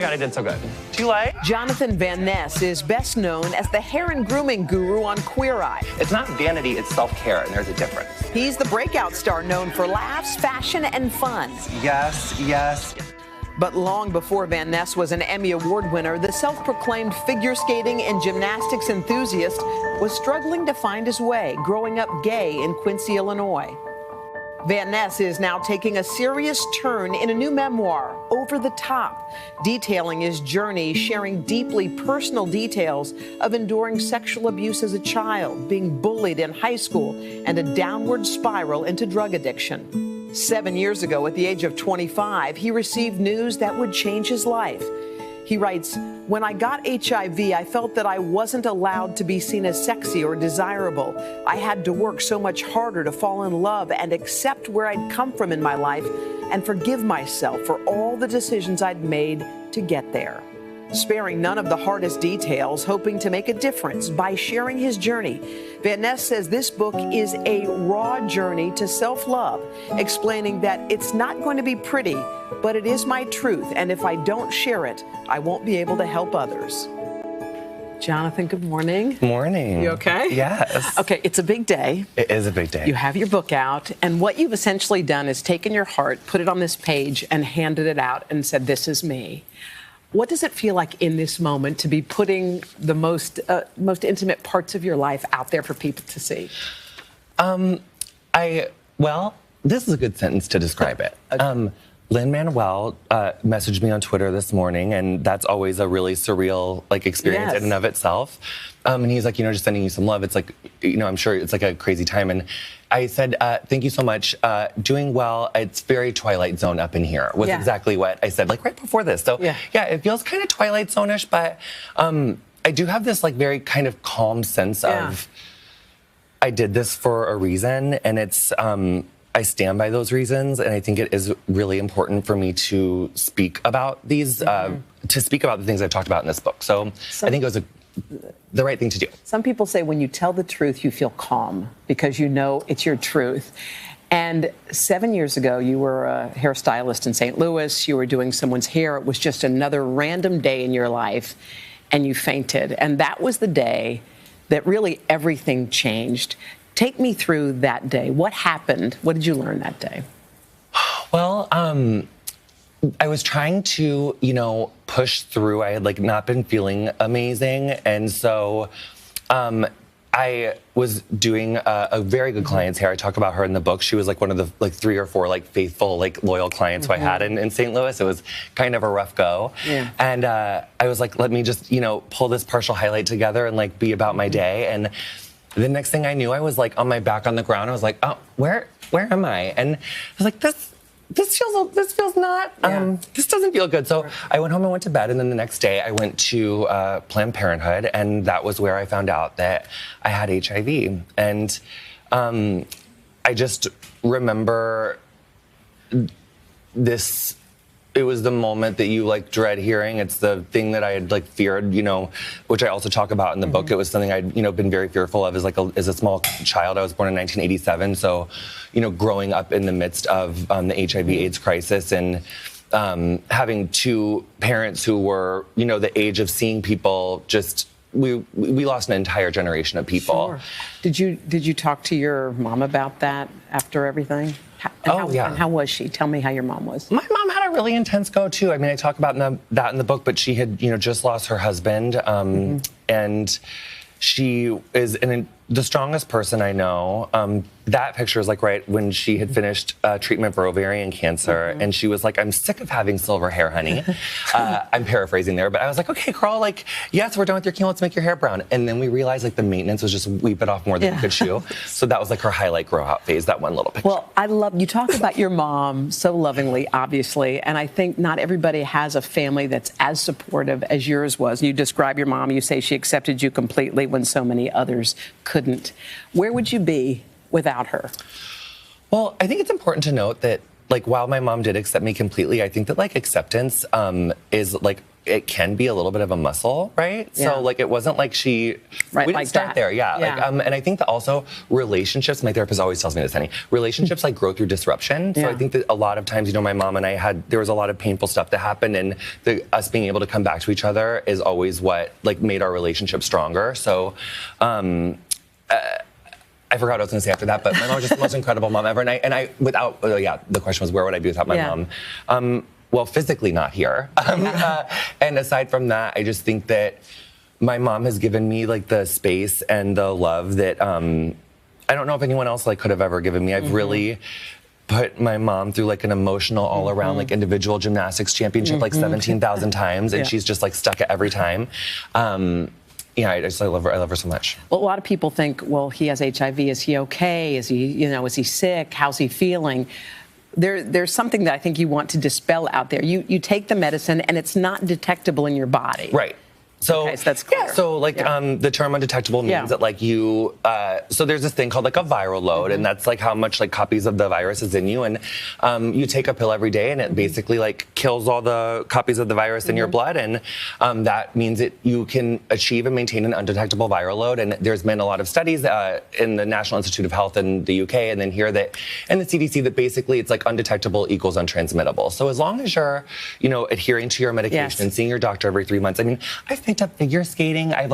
God, I did so good. Do you like? Jonathan Van Ness is best known as the hair and grooming guru on Queer Eye. It's not vanity, it's self-care, and there's a difference. He's the breakout star known for laughs, fashion, and fun. Yes, yes. But long before Van Ness was an Emmy Award winner, the self-proclaimed figure skating and gymnastics enthusiast was struggling to find his way, growing up gay in Quincy, Illinois. Van Ness is now taking a serious turn in a new memoir, Over the Top, detailing his journey, sharing deeply personal details of enduring sexual abuse as a child, being bullied in high school, and a downward spiral into drug addiction. 7 years ago, at the age of 25, he received news that would change his life. He writes, "When I got HIV, I felt that I wasn't allowed to be seen as sexy or desirable. I had to work so much harder to fall in love and accept where I'd come from in my life and forgive myself for all the decisions I'd made to get there." Sparing none of the hardest details, hoping to make a difference by sharing his journey, Van Ness says this book is a raw journey to self-love, explaining that it's not going to be pretty, but it is my truth, and if I don't share it, I won't be able to help others. Jonathan, good morning. Morning. You okay? Yes. Okay, it's a big day. It is a big day. You have your book out, and what you've essentially done is taken your heart, put it on this page, and handed it out and said, "This is me." What does it feel like in this moment to be putting the most intimate parts of your life out there for people to see? Well, this is a good sentence to describe it. Okay. Lin-Manuel messaged me on Twitter this morning, and that's always a really surreal experience in and of itself. And he's like, just sending you some love. It's like, I'm sure it's like a crazy time. And I said, thank you so much. Doing well. It's very Twilight Zone up in here was exactly what I said, right before this. So yeah, it feels kind of Twilight Zone-ish, but I do have this very kind of calm sense of I did this for a reason, and it's I stand by those reasons, and I think it is really important for me to speak about these, to speak about the things I've talked about in this book. So I think it was the right thing to do. Some people say when you tell the truth, you feel calm because you know it's your truth. And 7 years ago, you were a hairstylist in St. Louis. You were doing someone's hair. It was just another random day in your life, and you fainted. And that was the day that really everything changed. Take me through that day. What happened? What did you learn that day? Well, I was trying to, push through. I had not been feeling amazing. And so I was doing a very good client's hair. I talk about her in the book. She was one of the 3 or 4 faithful, loyal clients who I had in St. Louis. It was kind of a rough go. Yeah. And I was like, let me just, pull this partial highlight together and be about my day. And the next thing I knew, I was on my back on the ground. I was like, oh, where am I? And I was like, this feels not, this doesn't feel good. So I went home and went to bed. And then the next day I went to Planned Parenthood. And that was where I found out that I had HIV. And I just remember this. It was the moment that you dread hearing. It's the thing that I had feared, which I also talk about in the book. It was something I'd been very fearful of as a small child. I was born in 1987, so growing up in the midst of the HIV/AIDS crisis and having 2 parents who were the age of seeing people just. We lost an entire generation of people. Sure. Did you talk to your mom about that after everything? And how was she? Tell me how your mom was. My mom had a really intense go too. I mean, I talk about that in the book, but she had just lost her husband, and she is the strongest person I know. That picture is right when she had finished treatment for ovarian cancer, and she was like, "I'm sick of having silver hair, honey." I'm paraphrasing there, but I was like, "Okay, girl, yes, we're done with your chemo. Let's make your hair brown." And then we realized the maintenance was just weep it off more than we could chew. So that was her highlight grow out phase. That one little picture. Well, I love you talk about your mom so lovingly, obviously, and I think not everybody has a family that's as supportive as yours was. You describe your mom. You say she accepted you completely when so many others couldn't. Where would you be without her? Well, I think it's important to note that like, while my mom did accept me completely, I think that, like, acceptance is, like, it can be a little bit of a muscle, right? Yeah. So, like, it wasn't like we didn't like start that. there, yeah. Yeah. Like, and I think that also relationships, my therapist always tells me this, honey, relationships, like, grow through disruption. So I think that a lot of times, you know, my mom and I there was a lot of painful stuff that happened, and us being able to come back to each other is always what, like, made our relationship stronger. So, I forgot what I was going to say after that, but my mom was just the most incredible mom ever. And I without, the question was, where would I be without my mom? Well, physically not here. And aside from that, I just think that my mom has given me, like, the space and the love that I don't know if anyone else, like, could have ever given me. I've really put my mom through, like, an emotional all-around, like, individual gymnastics championship, like, 17,000 times, and she's just, like, stuck it every time. I love her. I love her so much. Well, a lot of people think, well, he has HIV. Is he okay? Is he sick? How's he feeling? There's something that I think you want to dispel out there. You take the medicine and it's not detectable in your body. Right. So, okay, so that's clear. Yeah, so, like, the term undetectable means that, like, you, so there's this thing called, like, a viral load, and that's, like, how much, like, copies of the virus is in you, and you take a pill every day, and it basically, like, kills all the copies of the virus in your blood, and that means that you can achieve and maintain an undetectable viral load, and there's been a lot of studies in the National Institute of Health in the UK, and then here that, and the CDC, that basically it's, like, undetectable equals untransmittable. So as long as you're, you know, adhering to your medication and seeing your doctor every 3 months, I mean, I've picked up figure skating. I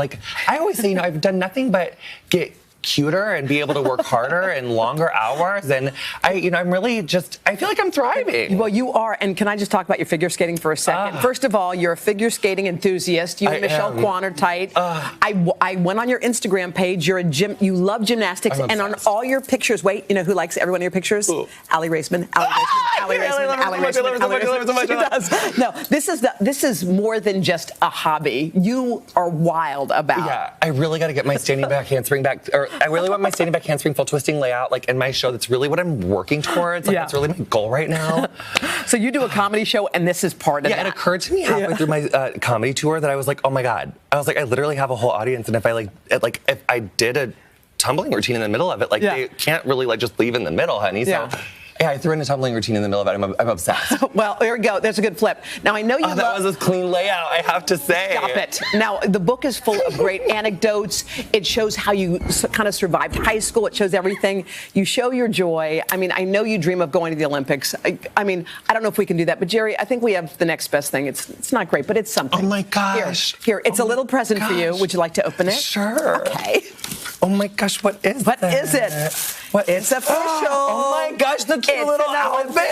always say, you know, I've done nothing but get cuter and be able to work harder and longer hours, and I'm really just, I feel like I'm thriving. Well, you are, and can I just talk about your figure skating for a second? First of all, you're a figure skating enthusiast. You and Michelle Kwan are tight. I went on your Instagram page. You love gymnastics, and on all your pictures, wait, you know who likes every one of your pictures? Allie Raceman. Allie Raceman. No, this is more than just a hobby. You are wild about. Yeah, I really got to get my standing back handspring back, or I really want my standing back handspring full twisting layout, like, in my show. That's really what I'm working towards. Like, that's really my goal right now. So you do a comedy show, and this is part of that. Yeah, it occurred to me halfway through my comedy tour that I was like, oh my God. I was like, I literally have a whole audience, and if I did a tumbling routine in the middle of it, like, they can't really, like, just leave in the middle, honey. So. Yeah, I threw in a tumbling routine in the middle of it. I'm obsessed. Well, there we go. There's a good flip. Now, I know you that was a clean layout, I have to say. Stop it. Now, the book is full of great anecdotes. It shows how you kind of survived high school. It shows everything. You show your joy. I mean, I know you dream of going to the Olympics. I mean, I don't know if we can do that, but Jerry, I think we have the next best thing. It's not great, but it's something. Oh my gosh. Here, it's a little present for you. Would you like to open it? Sure. Okay. Oh my gosh, what is it? It's official. Oh my gosh, the cute little outfit.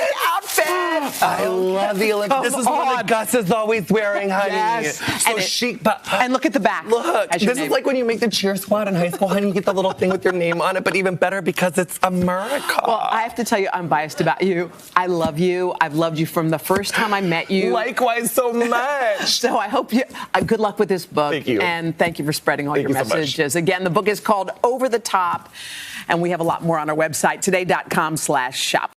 I love the Olympics. This is what Gus is always wearing, honey. Yes. So chic, but and look at the back. Look, this is like when you make the cheer squad in high school, honey. You get the little thing with your name on it, but even better because it's America. Well, I have to tell you, I'm biased about you. I love you. I've loved you from the first time I met you. Likewise, so much. So I hope you. Good luck with this book. Thank you. And thank you for spreading all your messages. So Again, the book is called Over the Top, and we have a lot more on our website, today.com/shop.